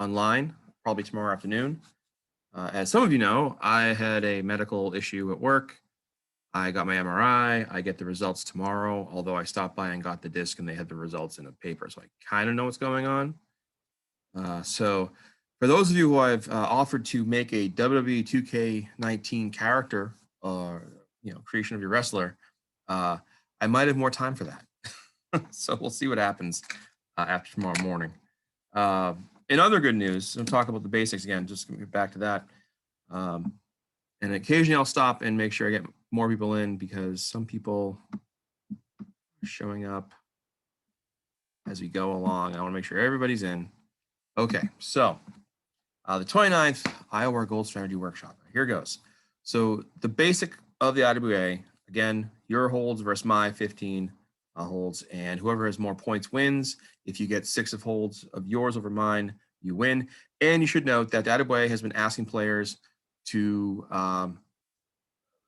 online, probably tomorrow afternoon. As some of you know, I had a medical issue at work. I got my MRI. I get the results tomorrow, although I stopped by and got the disc and they had the results in a paper. So I kind of know what's going on. So for those of you who I've offered to make a WWE 2K19 character, creation of your wrestler, I might have more time for that. So we'll see what happens after tomorrow morning. In other good news, I'll talk about the basics again, just to get back to that. And occasionally I'll stop and make sure I get more people in because some people are showing up as we go along. I want to make sure everybody's in. Okay, so the 29th IWAR Gold Strategy Workshop. Here goes. So the basic of the IWA, again, your holds versus my 15 holds, and whoever has more points wins. If you get 6 of holds of yours over mine, you win. And you should note that the IWA has been asking players to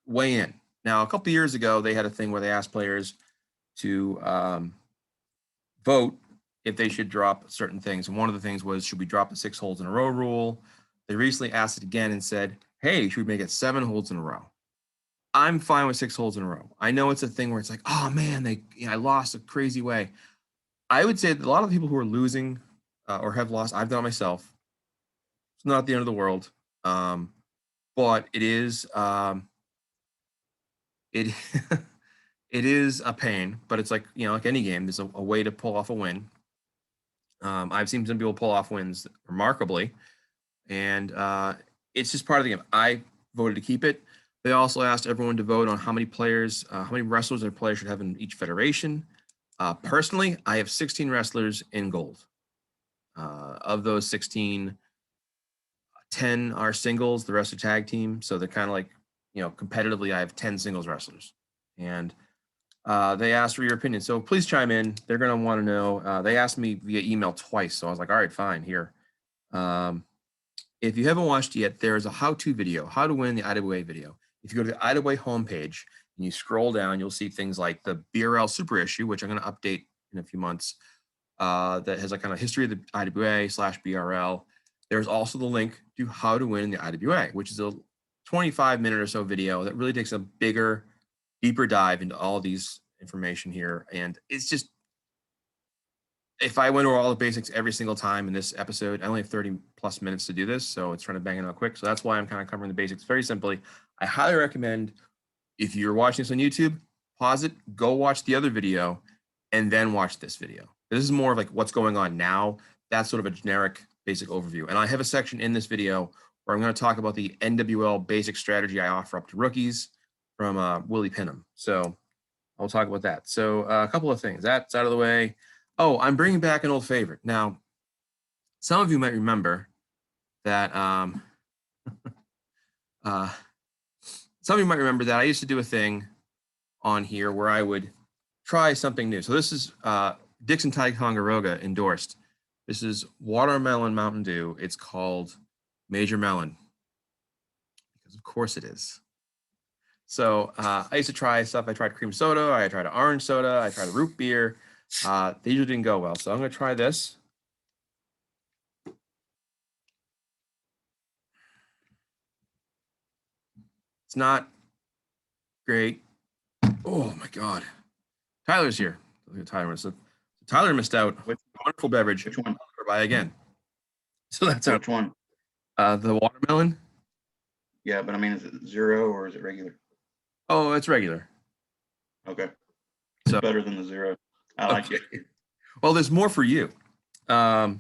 weigh in. Now, a couple of years ago, they had a thing where they asked players to vote if they should drop certain things. And one of the things was, should we drop the 6 holds in a row rule? They recently asked it again and said, hey, should we make it 7 holds in a row? I'm fine with 6 holds in a row. I know it's a thing where it's like, oh man, I lost a crazy way. I would say that a lot of people who are losing or have lost, I've done it myself. It's not the end of the world, but it is it is a pain. But it's like, like any game, there's a way to pull off a win. I've seen some people pull off wins remarkably, and it's just part of the game. I voted to keep it. They also asked everyone to vote on how many players, how many wrestlers their players should have in each federation. Personally, I have 16 wrestlers in gold. Of those 16, 10 are singles, the rest are tag team. So they're kind of like, competitively, I have 10 singles wrestlers. And they asked for your opinion. So please chime in. They're going to want to know. They asked me via email twice. So I was like, all right, fine, here. If you haven't watched it yet, there's a how-to video, how to win the IWA video. If you go to the IWA homepage and you scroll down, you'll see things like the BRL Super Issue, which I'm going to update in a few months, that has a kind of history of the IWA/BRL. There's also the link to how to win the IWA, which is a 25-minute or so video that really takes a bigger, deeper dive into all these information here. And it's just, if I went over all the basics every single time in this episode, I only have 30 plus minutes to do this, so it's trying to bang it out quick. So that's why I'm kind of covering the basics very simply. I highly recommend, if you're watching this on YouTube, pause it, go watch the other video, and then watch this video. This is more of like what's going on now. That's sort of a generic basic overview. And I have a section in this video where I'm going to talk about the NWL basic strategy I offer up to rookies from Willie Pinham. So I'll talk about that. So a couple of things. That's out of the way. Oh, I'm bringing back an old favorite. Now, some of you might remember that some of you might remember that I used to do a thing on here where I would try something new. So this is Dixon Ticonderoga endorsed. This is Watermelon Mountain Dew. It's called Major Melon, because of course it is. So I used to try stuff. I tried cream soda. I tried an orange soda. I tried a root beer. They usually didn't go well. So I'm going to try this. It's not great. Oh my God. Tyler's here. Look at Tyler. So Tyler missed out. Wonderful beverage. Which one? Or buy again. So that's Which one? The watermelon. Yeah, but I mean, is it 0 or is it regular? Oh, it's regular. Okay. It's So better than the 0. I like it. Well, there's more for you. I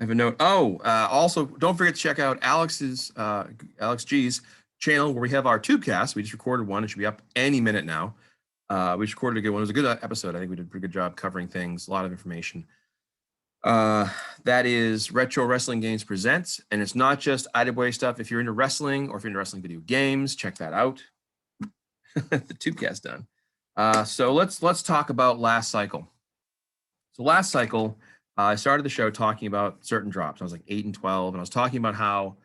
have a note. Oh, also, don't forget to check out Alex G's channel where we have our Tubecast. We just recorded one. It should be up any minute now. We just recorded a good one. It was a good episode. I think we did a pretty good job covering things, a lot of information. That is Retro Wrestling Games Presents, and it's not just IWA stuff. If you're into wrestling or if you're into wrestling video games, check that out. The Tubecast done. So let's talk about last cycle. So last cycle, I started the show talking about certain drops. I was like 8 and 12, and I was talking about how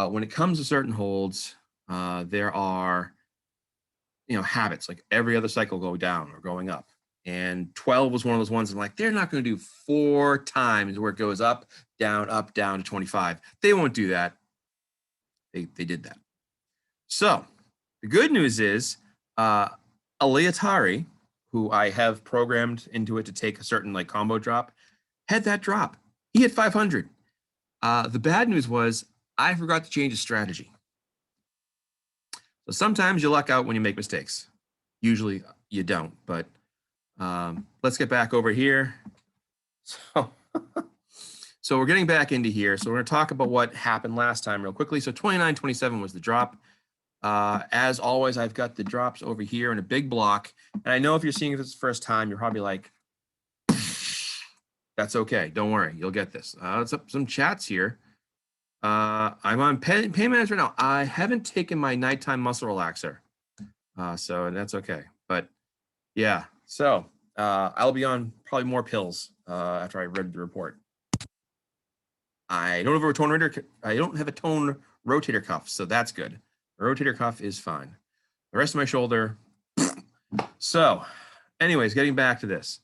when it comes to certain holds, there are habits, like every other cycle go down or going up. And 12 was one of those ones I'm like, they're not going to do 4 times where it goes up, down to 25. They won't do that. They did that. So the good news is Aleatari, who I have programmed into it to take a certain like combo drop, had that drop. He hit 500. The bad news was I forgot to change his strategy. So sometimes you luck out when you make mistakes. Usually you don't, but let's get back over here. So, so we're getting back into here. So we're going to talk about what happened last time real quickly. So 29.27 was the drop. As always, I've got the drops over here in a big block. And I know if you're seeing this the first time, you're probably like, that's okay. Don't worry. You'll get this. Let's up some chats here. I'm on pain meds right now. I haven't taken my nighttime muscle relaxer. So that's okay. But yeah, so I'll be on probably more pills after I read the report. I don't have a tone rotator cuff, so that's good. The rotator cuff is fine. The rest of my shoulder. So anyways, getting back to this.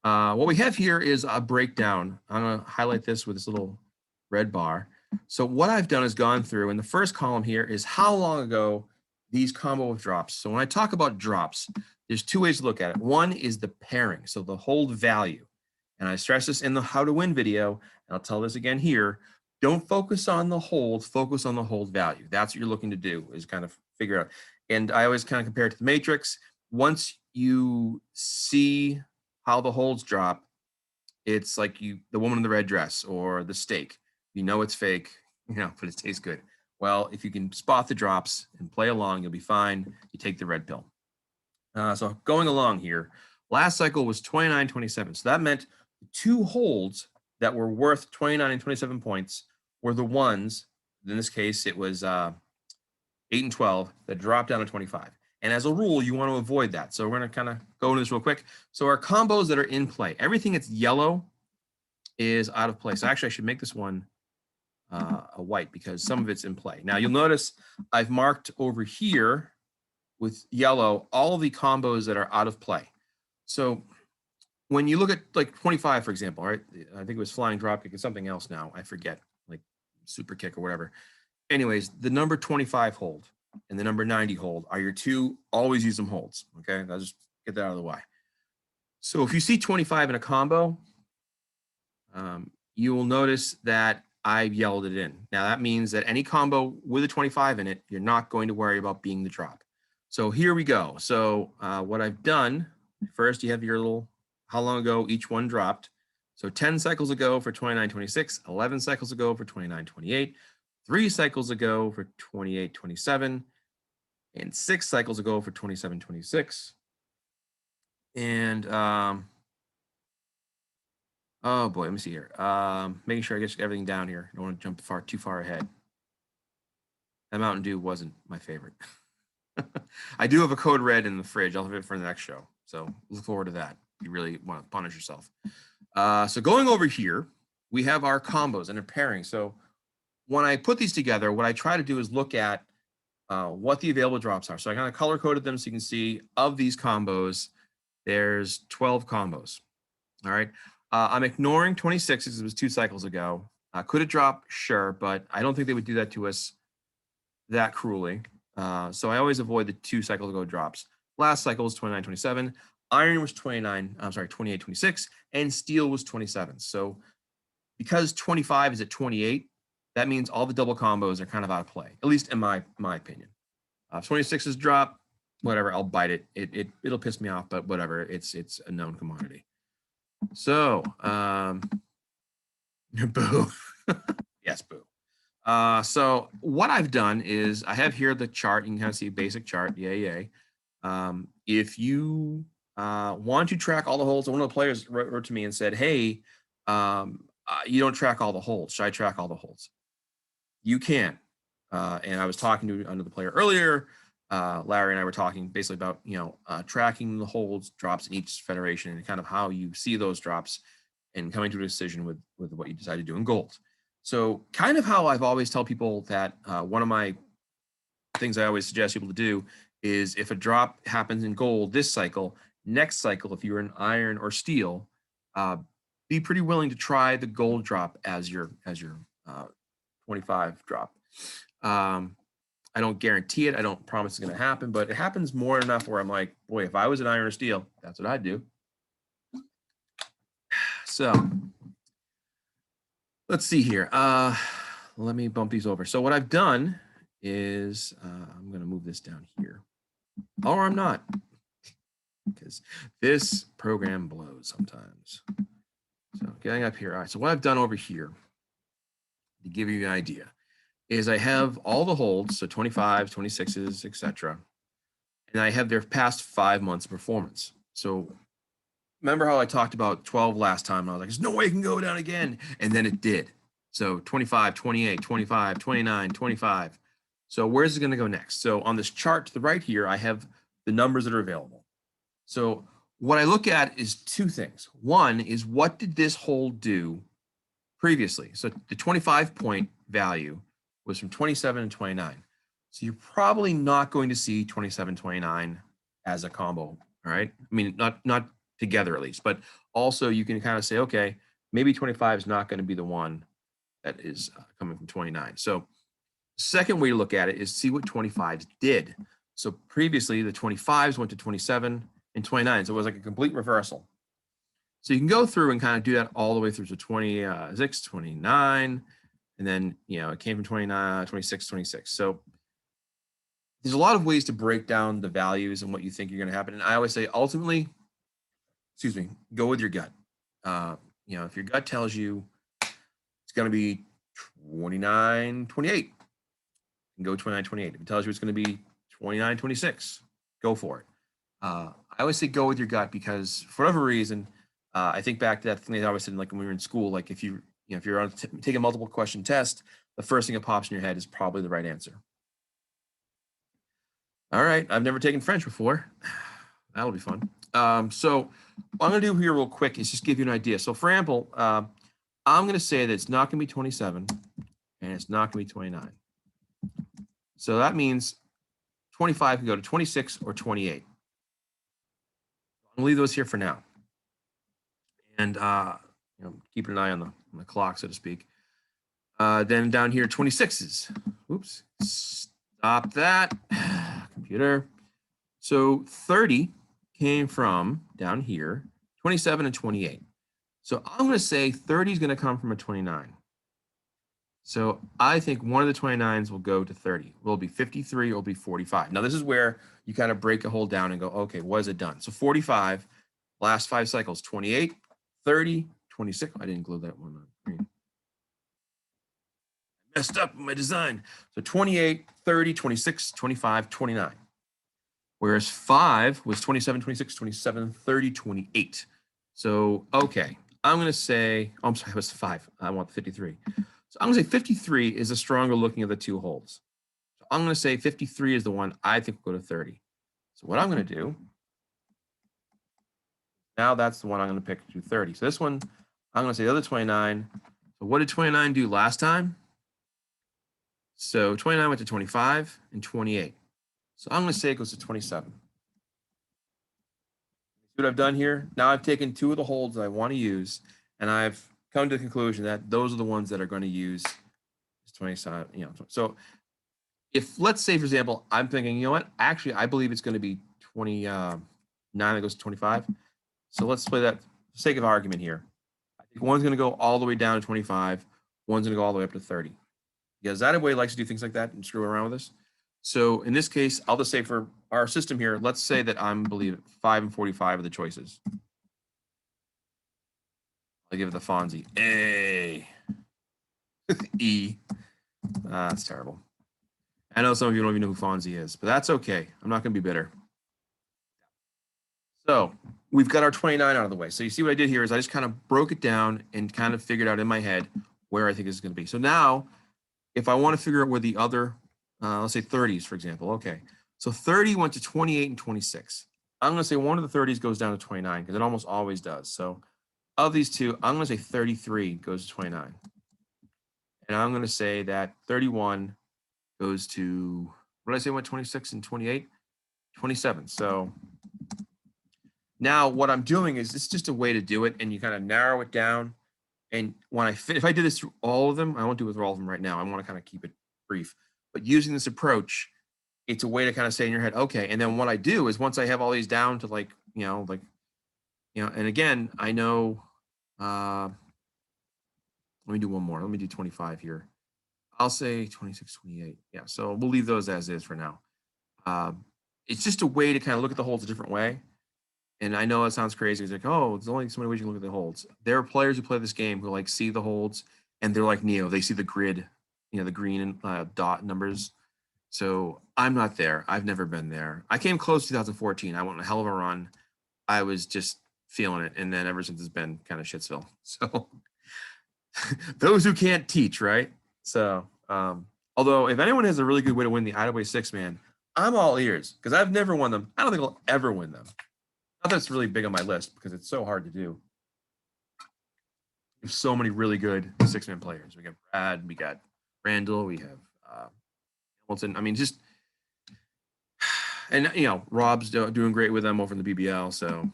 What we have here is a breakdown. I'm going to highlight this with this little red bar. So what I've done is gone through, and the first column here is how long ago these combo of drops. So when I talk about drops, there's 2 ways to look at it. One is the pairing, so the hold value. And I stress this in the how to win video, and I'll tell this again here. Don't focus on the hold, focus on the hold value. That's what you're looking to do, is kind of figure out. And I always kind of compare it to the matrix. Once you see how the holds drop, it's like the woman in the red dress or the steak. You know it's fake, but it tastes good. Well, if you can spot the drops and play along, you'll be fine. You take the red pill. So going along here, last cycle was 29.27. So that meant the 2 holds that were worth 29 and 27 points were the ones, in this case, it was 8 and 12 that dropped down to 25. And as a rule, you want to avoid that. So we're going to kind of go into this real quick. So our combos that are in play, everything that's yellow is out of play. So actually, I should make this one a white because some of it's in play. Now you'll notice I've marked over here with yellow all the combos that are out of play. So when you look at like 25, for example, right? I think it was flying drop kick and something else now. I forget, like super kick or whatever. Anyways, the number 25 hold and the number 90 hold are your 2 always use them holds. Okay, I'll just get that out of the way. So if you see 25 in a combo, you will notice that I've yelled it in. Now that means that any combo with a 25 in it, you're not going to worry about being the drop. So here we go. So what I've done, first you have your little, how long ago each one dropped. So 10 cycles ago for 29.26, 11 cycles ago for 29.28, 3 cycles ago for 28.27, and 6 cycles ago for 27.26. And oh boy, let me see here. Making sure I get everything down here. I don't want to jump too far ahead. That Mountain Dew wasn't my favorite. I do have a code red in the fridge. I'll have it for the next show. So look forward to that. If you really want to punish yourself. So going over here, we have our combos and a pairing. So when I put these together, what I try to do is look at what the available drops are. So I kind of color coded them so you can see of these combos, there's 12 combos. All right. I'm ignoring 26 because it was 2 cycles ago. Could it drop? Sure, but I don't think they would do that to us that cruelly. So I always avoid the 2 cycles ago drops. Last cycle was 29.27. Iron was 28.26, and steel was 27. So because 25 is at 28, that means all the double combos are kind of out of play, at least in my opinion. 26 is drop, whatever, I'll bite it. It'll piss me off, but whatever, it's a known commodity. So, boo. Yes, boo. So what I've done is I have here the chart. You can kind of see a basic chart. Yay. If you want to track all the holds, one of the players wrote to me and said, hey, you don't track all the holds. Should I track all the holds? You can. And I was talking to another player earlier. Larry and I were talking basically about, tracking the holds, drops in each federation and kind of how you see those drops and coming to a decision with what you decide to do in gold. So kind of how I've always tell people that one of my things I always suggest people to do is if a drop happens in gold this cycle, next cycle, if you were in iron or steel, be pretty willing to try the gold drop as your 25 drop. I don't guarantee it. I don't promise it's going to happen, but it happens more than enough where I'm like, boy, if I was an iron or steel, that's what I'd do. So let's see here. Let me bump these over. So what I've done is I'm going to move this down here, or I'm not, because this program blows sometimes. So getting up here. All right. So what I've done over here, to give you an idea, is I have all the holds, so 25s, 26s, etc. And I have their past 5 months of performance. So remember how I talked about 12 last time? I was like, there's no way it can go down again. And then it did. So 25, 28, 25, 29, 25. So where's it going to go next? So on this chart to the right here, I have the numbers that are available. So what I look at is two things. One is, what did this hold do previously? So the 25 point value was from 27 and 29. So you're probably not going to see 27, 29 as a combo. All right. I mean, not together at least, but also you can kind of say, okay, maybe 25 is not going to be the one that is coming from 29. So second way to look at it is see what 25s did. So previously the 25s went to 27 and 29. So it was like a complete reversal. So you can go through and kind of do that all the way through to 26, 29, and then, it came from 29, 26, 26. So there's a lot of ways to break down the values and what you think you're going to happen. And I always say, ultimately, go with your gut. If your gut tells you it's going to be 29, 28, and go 29, 28. If it tells you it's going to be 29, 26, go for it. I always say go with your gut, because for whatever reason, I think back to that thing they always said, like when we were in school, like if you're on take a multiple question test, the first thing that pops in your head is probably the right answer. All right, I've never taken French before. That'll be fun. So what I'm going to do here real quick is just give you an idea. So for example, I'm going to say that it's not going to be 27 and it's not going to be 29. So that means 25 can go to 26 or 28. I'll leave those here for now. And keeping an eye on the clock, so to speak. Then down here, 26s. Oops, stop that, computer. So 30 came from down here, 27 and 28. So I'm going to say 30 is going to come from a 29. So I think one of the 29s will go to 30. Will be 53 or will be 45. Now this is where you kind of break a hole down and go, okay, what has it done? So 45, last 5 cycles, 28, 30, 26. I didn't glue that one on green. Messed up with my design. So 28, 30, 26, 25, 29. Whereas 5 was 27, 26, 27, 30, 28. So, okay, I'm going to say, I'm sorry, it was 5. I want the 53. So I'm going to say 53 is the stronger looking of the two holds. So I'm going to say 53 is the one I think will go to 30. So what I'm going to do, now that's the one I'm going to pick to 30. So this one, I'm going to say the other 29. So what did 29 do last time? So 29 went to 25 and 28. So I'm going to say it goes to 27. See what I've done here? Now I've taken 2 of the holds that I want to use, and I've come to the conclusion that those are the ones that are going to use 27. So if, let's say, for example, I'm thinking, you know what? Actually, I believe it's going to be 29 that goes to 25. So let's play that for the sake of argument here. I think one's going to go all the way down to 25. One's going to go all the way up to 30. Because Zadaway likes to do things like that and screw around with us. So in this case, I'll just say for our system here, let's say that I'm, believe it, 5 and 45 are the choices. I'll give it the Fonzie. A. E. That's terrible. I know some of you don't even know who Fonzie is, but that's okay. I'm not going to be bitter. So we've got our 29 out of the way. So you see what I did here is I just kind of broke it down and kind of figured out in my head where I think it's going to be. So now, if I want to figure out where the other, let's say 30s, for example. Okay, so 30 went to 28 and 26. I'm going to say one of the 30s goes down to 29 because it almost always does. So of these two, I'm going to say 33 goes to 29. And I'm going to say that 31 goes to, what did I say went 26 and 28? 27. So Now what I'm doing is it's just a way to do it, and you kind of narrow it down. And when if I did this through all of them, I won't do it through all of them right now. I want to kind of keep it brief. But using this approach, it's a way to kind of say in your head, okay. And then what I do is once I have all these down to like, and again, I know, let me do one more. Let me do 25 here. I'll say 26, 28. Yeah. So we'll leave those as is for now. It's just a way to kind of look at the holds a different way. And I know it sounds crazy. It's like, oh, there's only so many ways you can look at the holds. There are players who play this game who like see the holds and they're like Neo. They see the grid, the green dot numbers. So I'm not there. I've never been there. I came close 2014. I went on a hell of a run. I was just feeling it. And then ever since it's been kind of shitsville. So those who can't teach, right? So, although if anyone has a really good way to win the IWAR 6-man, I'm all ears because I've never won them. I don't think I'll ever win them. Not that it's really big on my list because it's so hard to do. There's so many really good 6-man players. We got Brad, we got Randall, we have Hamilton. I mean, just and Rob's doing great with them over in the BBL. So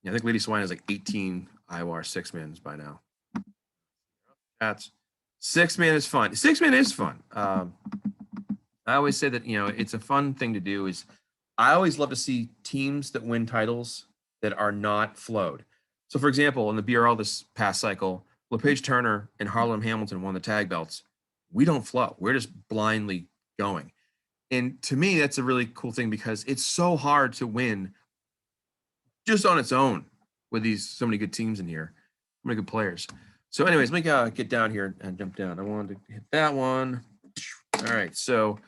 I think Lady Swine has like 18 IWAR 6-mans by now. That's 6-man is fun. 6-man is fun. I always say that it's a fun thing to do. Is I always love to see teams that win titles that are not flowed. So, for example, in the BRL this past cycle, LePage Turner and Harlem Hamilton won the tag belts. We don't flow. We're just blindly going. And to me, that's a really cool thing because it's so hard to win just on its own with so many good teams in here, so many good players. So anyways, let me get down here and jump down. I wanted to hit that one. All right, so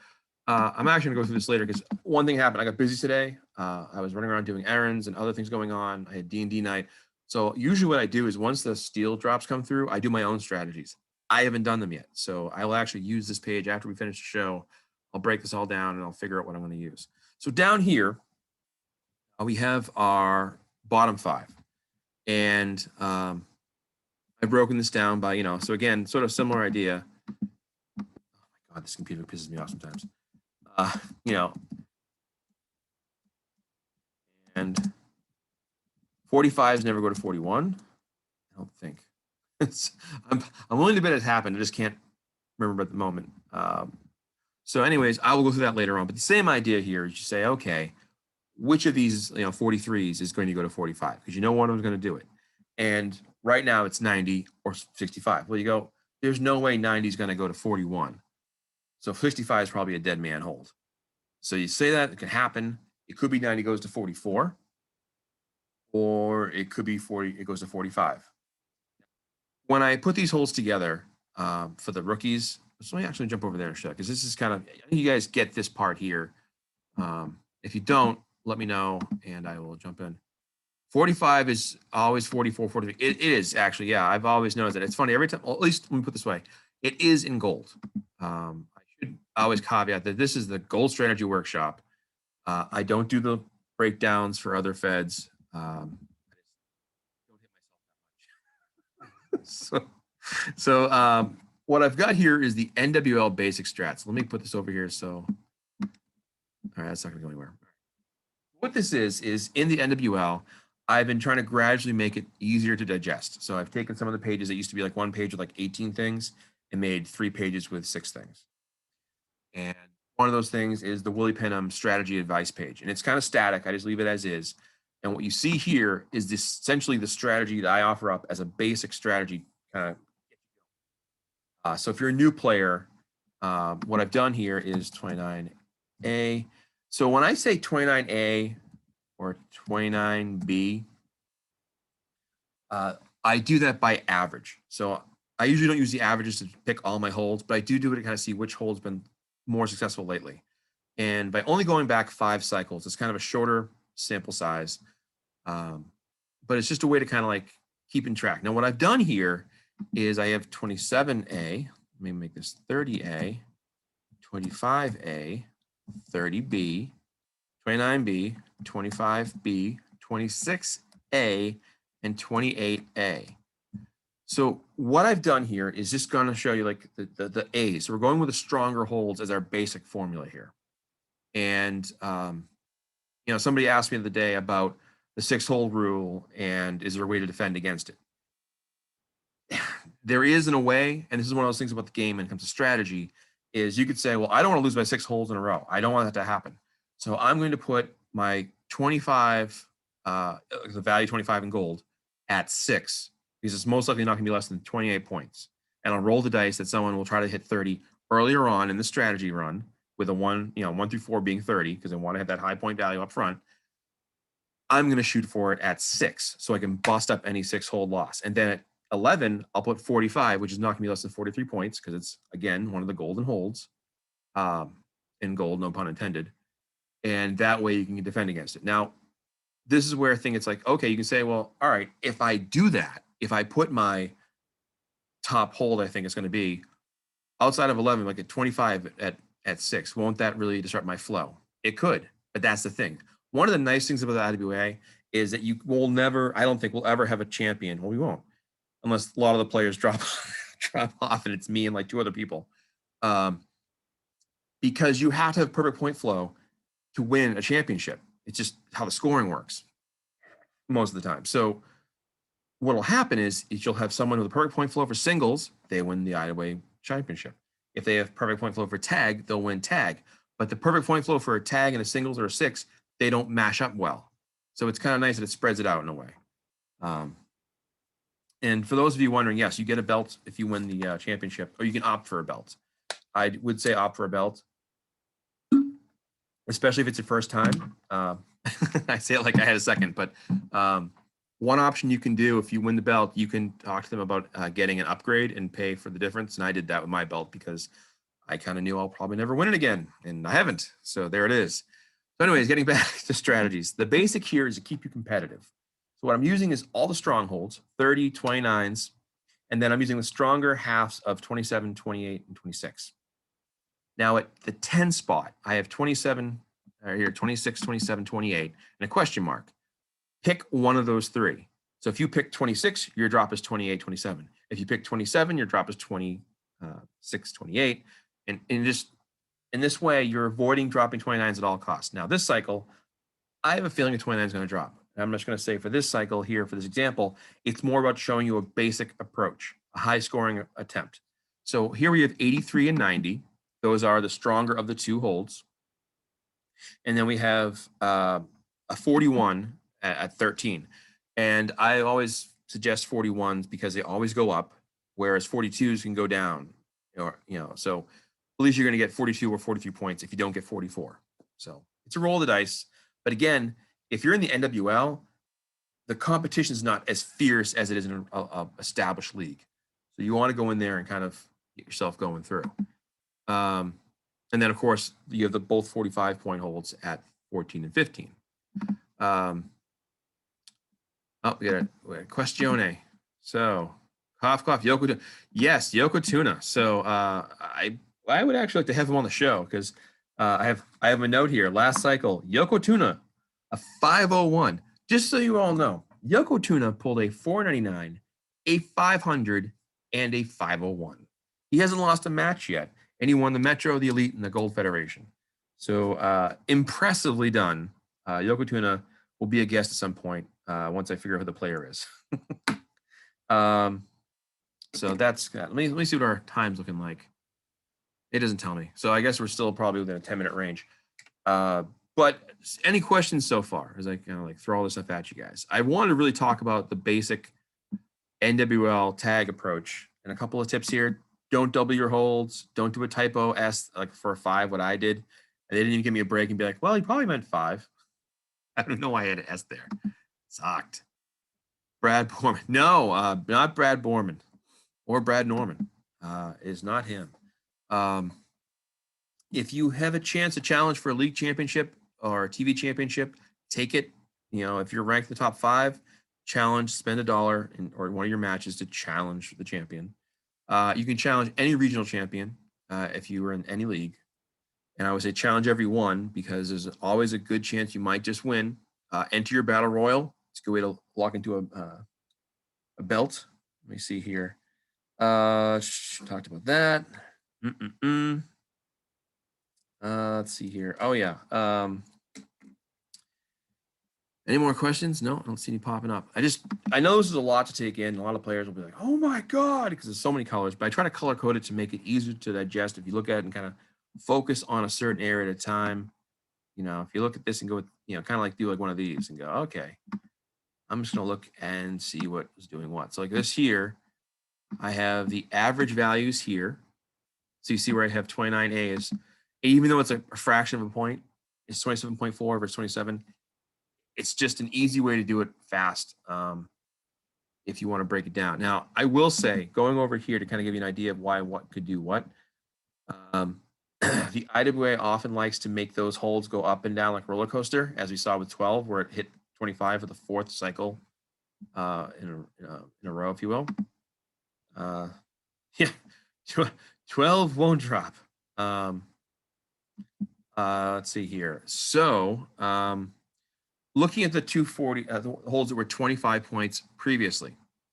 I'm actually gonna go through this later because one thing happened. I got busy today. I was running around doing errands and other things going on. I had D&D night. So usually what I do is once the steel drops come through, I do my own strategies. I haven't done them yet. So I will actually use this page after we finish the show. I'll break this all down and I'll figure out what I'm going to use. So down here, we have our bottom 5. And I've broken this down by, so again, sort of similar idea. Oh my God, this computer pisses me off sometimes. And 45s never go to 41. I don't think. I'm willing to bet it happened. I just can't remember at the moment. So anyways, I will go through that later on. But the same idea here is you say, okay, which of these 43s is going to go to 45? Because one of them's going to do it. And right now it's 90 or 65. Well, you go, there's no way 90 is going to go to 41. So 65 is probably a dead man hold. So you say that, it can happen. It could be 90 goes to 44. Or it could be 40, it goes to 45. When I put these holds together for the rookies, so let me actually jump over there and show, because this is kind of, I think you guys get this part here. If you don't, let me know and I will jump in. 45 is always 44, 43. It is actually, yeah, I've always noticed that. It's funny every time, well, at least let me put it this way, it is in gold. I should always caveat that this is the Gold Strategy Workshop. I don't do the breakdowns for other feds. I just don't hit myself that much. So what I've got here is the NWL basic strats. Let me put this over here. So, all right, that's not gonna go anywhere. What this is in the NWL, I've been trying to gradually make it easier to digest. So I've taken some of the pages that used to be like one page with like 18 things and made 3 pages with 6 things. And one of those things is the Willie Penham strategy advice page. And it's kind of static. I just leave it as is. And what you see here is this essentially the strategy that I offer up as a basic strategy. So if you're a new player, what I've done here is 29A. So when I say 29A or 29B, I do that by average. So I usually don't use the averages to pick all my holds, but I do it to kind of see which hold's been more successful lately. And by only going back 5 cycles, it's kind of a shorter sample size, but it's just a way to kind of like keep in track. Now, what I've done here is I have 27A. Let me make this 30A, 25A, 30B, 29B, 25B, 26A, and 28A. So what I've done here is just going to show you like the A's. So we're going with the stronger holds as our basic formula here. And somebody asked me the other day about the 6-hole rule, and is there a way to defend against it? There is in a way, and this is one of those things about the game when it comes to strategy, is you could say, well, I don't want to lose by 6 holes in a row. I don't want that to happen. So I'm going to put my 25, the value 25 in gold at 6, because it's most likely not going to be less than 28 points. And I'll roll the dice that someone will try to hit 30 earlier on in the strategy run, with a 1 through 4 being 30, because I want to have that high point value up front. I'm going to shoot for it at 6, so I can bust up any 6-hole loss. And then at 11, I'll put 45, which is not going to be less than 43 points, because it's, again, one of the golden holds, in gold, no pun intended. And that way you can defend against it. Now, this is where I think it's like, okay, you can say, well, all right, if I do that, if I put my top hold, I think it's going to be outside of 11, like at 25 at 6, won't that really disrupt my flow? It could, but that's the thing. One of the nice things about the IWA is that you will never, I don't think we'll ever have a champion. Well, we won't, unless a lot of the players drop off and it's me and like 2 other people. Because you have to have perfect point flow to win a championship. It's just how the scoring works most of the time. So what will happen is you'll have someone with a perfect point flow for singles, they win the IWA championship. If they have perfect point flow for tag, they'll win tag. But the perfect point flow for a tag and a singles or a 6, they don't mash up well. So it's kind of nice that it spreads it out in a way. And for those of you wondering, yes, you get a belt if you win the championship, or you can opt for a belt. I would say opt for a belt, especially if it's your first time. I say it like I had a second, but one option you can do if you win the belt, you can talk to them about getting an upgrade and pay for the difference. And I did that with my belt because I kind of knew I'll probably never win it again, and I haven't. So there it is. So anyways, getting back to strategies. The basic here is to keep you competitive. So what I'm using is all the strongholds, 30, 29s, and then I'm using the stronger halves of 27, 28, and 26. Now at the 10 spot, I have 27, here, 26, 27, 28, and a question mark. Pick one of those 3. So if you pick 26, your drop is 28, 27. If you pick 27, your drop is 26, 28. And just in this way, you're avoiding dropping 29s at all costs. Now this cycle, I have a feeling the 29 is going to drop. I'm just going to say for this cycle here, for this example, it's more about showing you a basic approach, a high scoring attempt. So here we have 83 and 90. Those are the stronger of the 2 holds. And then we have a 41 at 13. And I always suggest 41s because they always go up, whereas 42s can go down. Or, so at least you're going to get 42 or 43 points if you don't get 44. So it's a roll of the dice. But again, if you're in the NWL, the competition is not as fierce as it is in an established league. So you want to go in there and kind of get yourself going through. And then, of course, you have the both 45-point holds at 14 and 15. We got a question. So, cough, Yoko Tuna. Yes, Yoko Tuna. So I would actually like to have him on the show because I have a note here. Last cycle, Yoko Tuna, a 501. Just so you all know, Yoko Tuna pulled a 499, a 500, and a 501. He hasn't lost a match yet, and he won the Metro, the Elite, and the Gold Federation. So impressively done. Yoko Tuna will be a guest at some point once I figure out who the player is. So that's let me see what our time's looking like. It doesn't tell me. So I guess we're still probably within a 10-minute range. But any questions so far as I kind of like throw all this stuff at you guys? I wanted to really talk about the basic NWL tag approach and a couple of tips here. Don't double your holds. Don't do a typo S like for a 5, what I did. And they didn't even give me a break and be like, well, he probably meant 5. I don't know why I had an S there. Sucked. Brad Borman. No, not Brad Borman or Brad Norman. Is not him. If you have a chance to challenge for a league championship or a TV championship, take it. If you're ranked in the top 5, challenge, spend $1 or one of your matches to challenge the champion. You can challenge any regional champion if you were in any league. And I would say challenge every one because there's always a good chance you might just win. Enter your battle royal. It's a good way to lock into a belt. Let me see here. Talked about that. Let's see here. Oh yeah. Any more questions? No, I don't see any popping up. I know this is a lot to take in. A lot of players will be like, oh my God, because there's so many colors, but I try to color code it to make it easier to digest. If you look at it and kind of focus on a certain area at a time, if you look at this and go with, kind of like do like one of these and go, okay, I'm just going to look and see what is doing what. So like this here, I have the average values here. So you see where I have 29 A's, even though it's a fraction of a point, it's 27.4 versus 27. It's just an easy way to do it fast if you want to break it down. Now, I will say, going over here to kind of give you an idea of why what could do what, the IWA often likes to make those holds go up and down like roller coaster, as we saw with 12, where it hit 25 for the fourth cycle in a row, if you will. Yeah, 12 won't drop. Let's see here. So, looking at the 240 the holds that were 25 points previously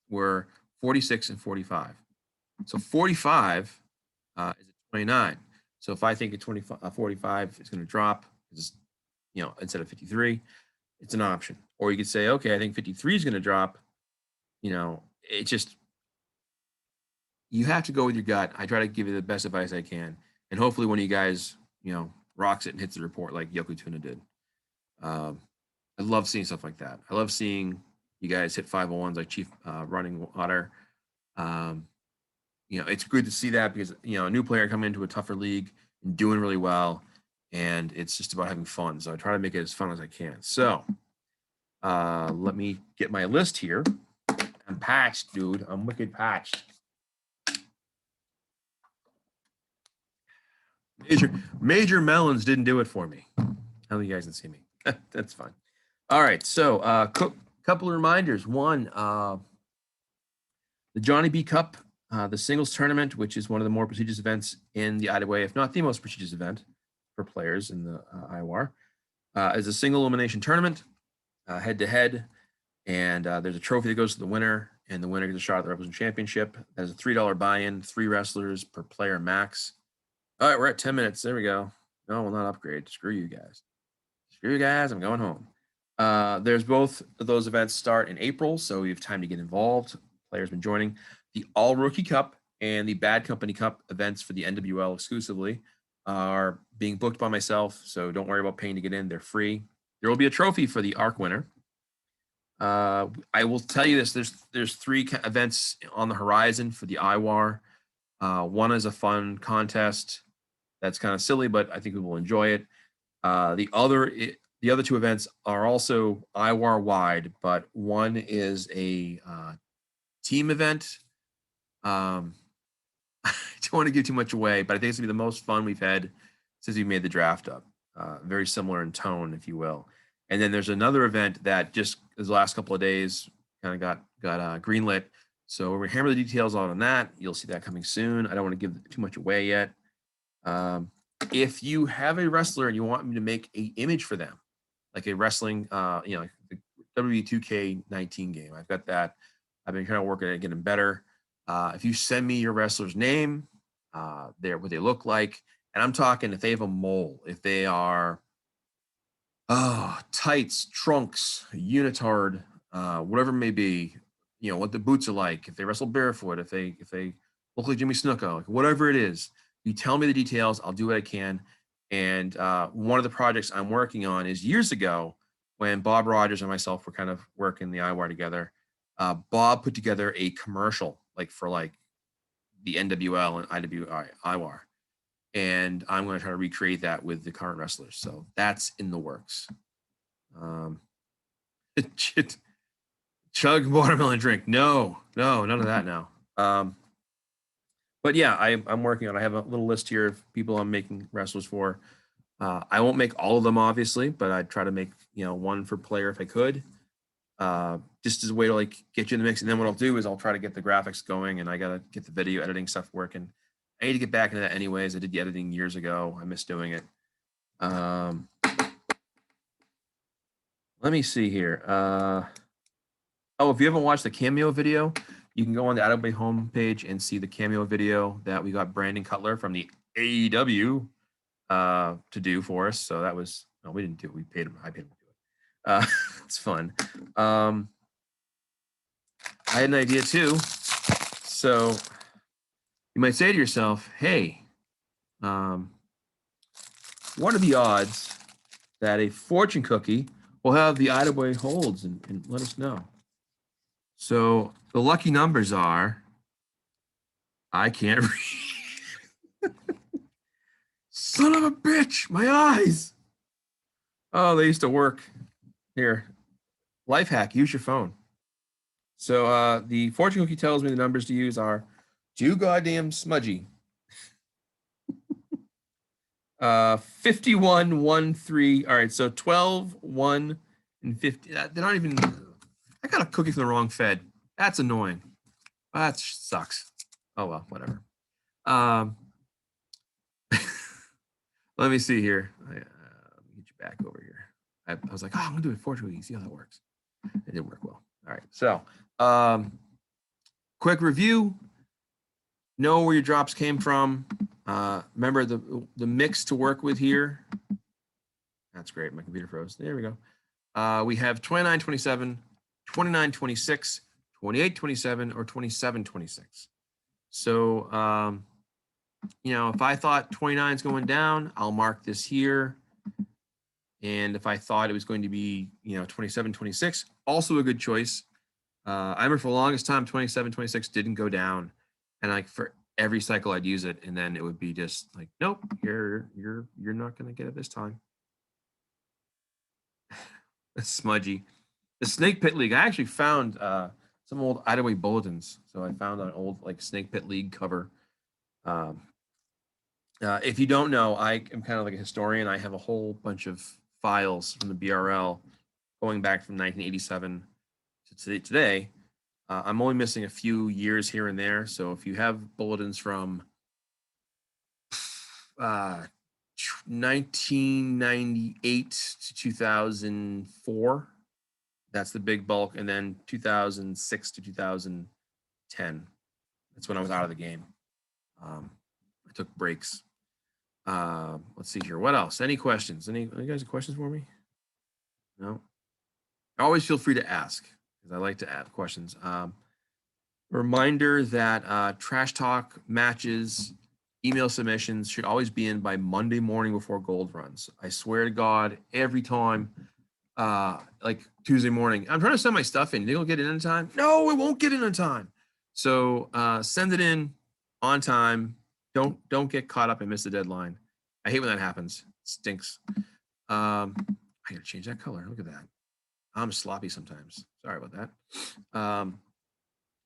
were 46 and 45. So 45 is at 29. So if I think at 45 is going to drop, instead of 53, it's an option. Or you could say, okay, I think 53 is going to drop. It just, you have to go with your gut. I try to give you the best advice I can. And hopefully one of you guys, rocks it and hits the report like Yoku Tuna did. I love seeing stuff like that. I love seeing you guys hit 501s like Chief Running Water. It's good to see that because, a new player coming into a tougher league and doing really well. And it's just about having fun. So I try to make it as fun as I can. So let me get my list here. I'm patched, dude. I'm wicked patched. Major melons didn't do it for me. I don't think you guys can see me. That's fine. All right, so couple of reminders. One, the Johnny B Cup, the singles tournament, which is one of the more prestigious events in the IWA, if not the most prestigious event for players in the IWAR, is a single elimination tournament, head-to-head, and there's a trophy that goes to the winner, and the winner gets a shot at the Representative Championship. There's a $3 buy-in, 3 wrestlers per player max. All right, we're at 10 minutes. There we go. No, we'll not upgrade. Screw you guys. Screw you guys. I'm going home. There's both of those events start in April, so you have time to get involved. Players been joining. The All Rookie Cup and the Bad Company Cup events for the NWL exclusively are being booked by myself, so don't worry about paying to get in. They're free. There will be a trophy for the ARC winner. I will tell you this: there's 3 events on the horizon for the IWAR. One is a fun contest that's kind of silly, but I think we will enjoy it. The other 2 events are also IWAR wide, but one is a team event. I don't want to give too much away, but I think it's gonna be the most fun we've had since we made the draft up. Very similar in tone, if you will. And then there's another event that just the last couple of days kind of got greenlit. So we're hammer the details on that. You'll see that coming soon. I don't want to give too much away yet. If you have a wrestler and you want me to make an image for them, like a wrestling, like the WWE2K19 game, I've got that. I've been kind of working at getting better. If you send me your wrestler's name, what they look like, and I'm talking if they have a mole, if they are tights, trunks, unitard, whatever it may be, what the boots are like, if they wrestle barefoot, if they look like Jimmy Snuka, like whatever it is, you tell me the details, I'll do what I can. And one of the projects I'm working on is years ago when Bob Rogers and myself were kind of working the IWAR together. Bob put together a commercial for the NWL and IWAR. And I'm going to try to recreate that with the current wrestlers. So that's in the works. Chug watermelon drink. No, none of that now. But yeah, I'm working on. I have a little list here of people I'm making wrestlers for. I won't make all of them, obviously, but I'd try to make one for player if I could, just as a way to get you in the mix. And then what I'll do is I'll try to get the graphics going, and I gotta get the video editing stuff working. I need to get back into that anyways. I did the editing years ago. I miss doing it. Let me see here. If you haven't watched the Cameo video, you can go on the IWA homepage and see the Cameo video that we got Brandon Cutler from the AEW to do for us. So that was, no, we didn't do it. We paid him. I paid him to do it. That's fun. I had an idea too. So you might say to yourself, hey, what are the odds that a fortune cookie will have the IWAR holds, and let us know. So the lucky numbers are, I can't read. Son of a bitch, my eyes. Oh, they used to work. Here, life hack, use your phone. So the fortune cookie tells me the numbers to use are too goddamn smudgy. 51, 1, 3. All right, so 12, 1, and 50. They're not even, I got a cookie from the wrong Fed. That's annoying. That sucks. Oh, well, whatever. Let me see here. Let me get you back over here. I was like, oh, I'm going to do it fortune cookie, see how that works. It didn't work well. All right, so quick review. Know where your drops came from. Remember the mix to work with here. That's great. My computer froze. There we go. We have 29, 27, 29, 26, 28, 27, or 27, 26. So, you know, if I thought 29 is going down, I'll mark this here. And if I thought it was going to be, you know, 27, 26, also a good choice. I remember for the longest time, 27, 26 didn't go down. And like for every cycle I'd use it, and then it would be just like, nope, you're not gonna get it this time. That's smudgy. The Snake Pit League. I actually found some old IWAR bulletins. So I found an old like Snake Pit League cover. If you don't know, I am kind of like a historian. I have a whole bunch of files from the BRL going back from 1987 to today. I'm only missing a few years here and there. So if you have bulletins from 1998 to 2004, that's the big bulk. And then 2006 to 2010, that's when I was out of the game. I took breaks. Let's see here. What else? Any questions? Any guys have questions for me? No? Always feel free to ask, because I like to ask questions. Reminder that trash talk matches, email submissions should always be in by Monday morning before gold runs. I swear to God, every time, like Tuesday morning, I'm trying to send my stuff in. It'll get in time. No, it won't get in on time. So send it in on time. Don't get caught up and miss the deadline. I hate when that happens. It stinks. I gotta change that color. Look at that. I'm sloppy sometimes. Sorry about that. I'm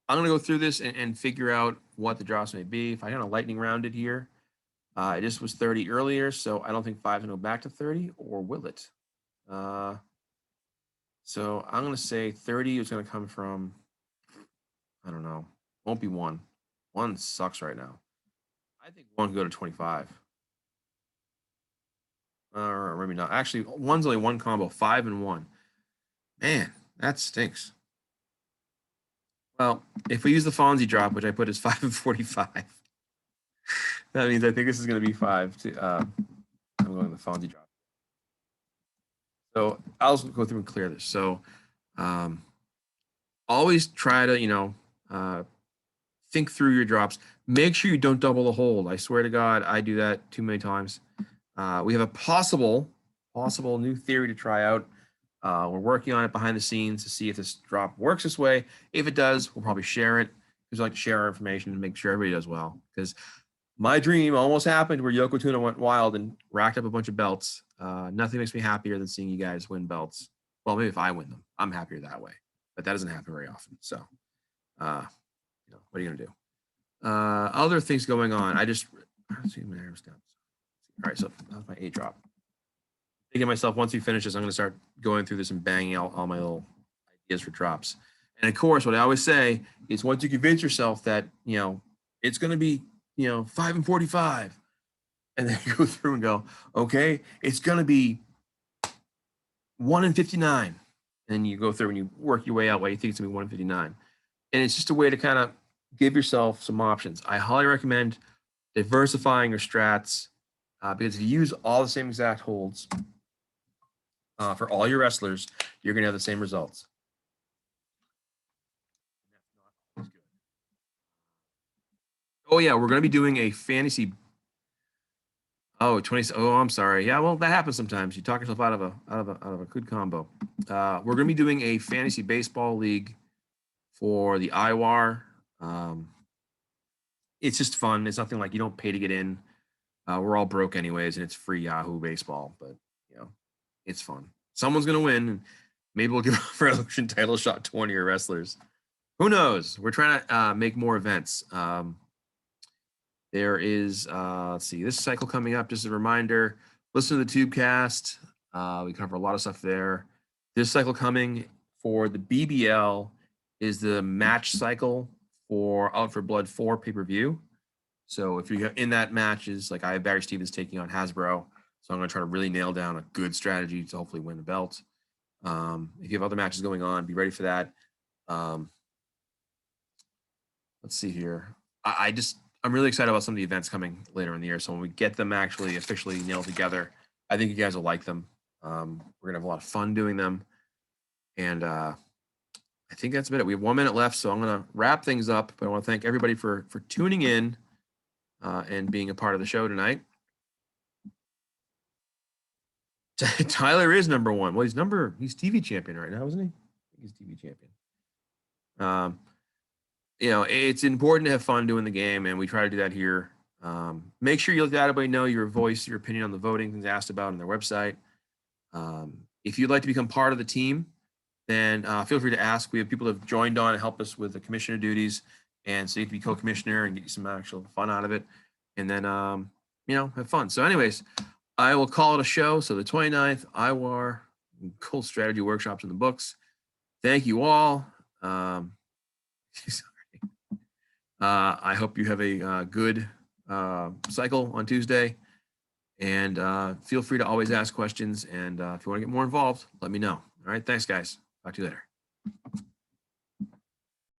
gonna go through this and figure out what the drops may be. If I kind of lightning rounded here, it just was 30 earlier, so I don't think 5 can go back to 30, or will it? So I'm gonna say 30 is gonna come from, I don't know, won't be 1. 1 sucks right now. I think 1 can go to 25. Or maybe not. Actually, 1's only 1 combo, 5 and 1. Man, that stinks. Well, if we use the Fonzie drop, which I put as 5 and 45, that means I think this is going to be 5. I'm going the Fonzie drop. So I'll go through and clear this. So always try to, you know, think through your drops. Make sure you don't double the hold. I swear to God, I do that too many times. We have a possible new theory to try out. We're working on it behind the scenes to see if this drop works this way. If it does, we'll probably share it, because I like to share our information and make sure everybody does well. Because my dream almost happened where Yoko Tuna went wild and racked up a bunch of belts. Nothing makes me happier than seeing you guys win belts. Well, maybe if I win them, I'm happier that way. But that doesn't happen very often. So, you know, what are you gonna do? Other things going on. I don't see my arrow steps. All right, so that was my 8 drop. Thinking to myself, once we finish this, I'm going to start going through this and banging out all my little ideas for drops. And of course, what I always say is, once you convince yourself that, you know, it's going to be, you know, 5 and 45, and then you go through and go, okay, it's going to be 1 and 59. And you go through and you work your way out why you think it's going to be 1 and 59. And it's just a way to kind of give yourself some options. I highly recommend diversifying your strats, because if you use all the same exact holds, for all your wrestlers, you're going to have the same results. Oh yeah, we're going to be doing a fantasy. Oh, 20. Oh, I'm sorry. Yeah, well, that happens sometimes. You talk yourself out of a good combo. We're going to be doing a fantasy baseball league for the IWAR. It's just fun. It's nothing like you don't pay to get in. We're all broke anyways, and it's free Yahoo baseball. But you know, it's fun. Someone's going to win. And maybe we'll give a Revolution title shot to one of your wrestlers. Who knows? We're trying to make more events. There is, let's see, this cycle coming up. Just a reminder, listen to the Tubecast. We cover a lot of stuff there. This cycle coming for the BBL is the match cycle for Out for Blood 4 pay-per-view. So if you're in that matches, like I have Barry Stevens taking on Hasbro. So I'm going to try to really nail down a good strategy to hopefully win the belt. If you have other matches going on, be ready for that. Let's see here. I'm really excited about some of the events coming later in the year. So when we get them actually officially nailed together, I think you guys will like them. We're gonna have a lot of fun doing them. And I think that's about it. We have 1 minute left, so I'm gonna wrap things up. But I want to thank everybody for tuning in and being a part of the show tonight. Tyler is number one. Well, he's TV champion right now, isn't he? I think he's TV champion. You know, it's important to have fun doing the game, and we try to do that here. Make sure you let everybody know your voice, your opinion on the voting, things asked about on their website. If you'd like to become part of the team, then feel free to ask. We have people that have joined on and help us with the commissioner duties, and so you can be co-commissioner and get you some actual fun out of it, and then you know, have fun. So anyways, I will call it a show. So the 29th, IWAR, cool strategy workshops in the books. Thank you all. I hope you have a good cycle on Tuesday, and feel free to always ask questions. And if you want to get more involved, let me know. All right. Thanks, guys. Talk to you later.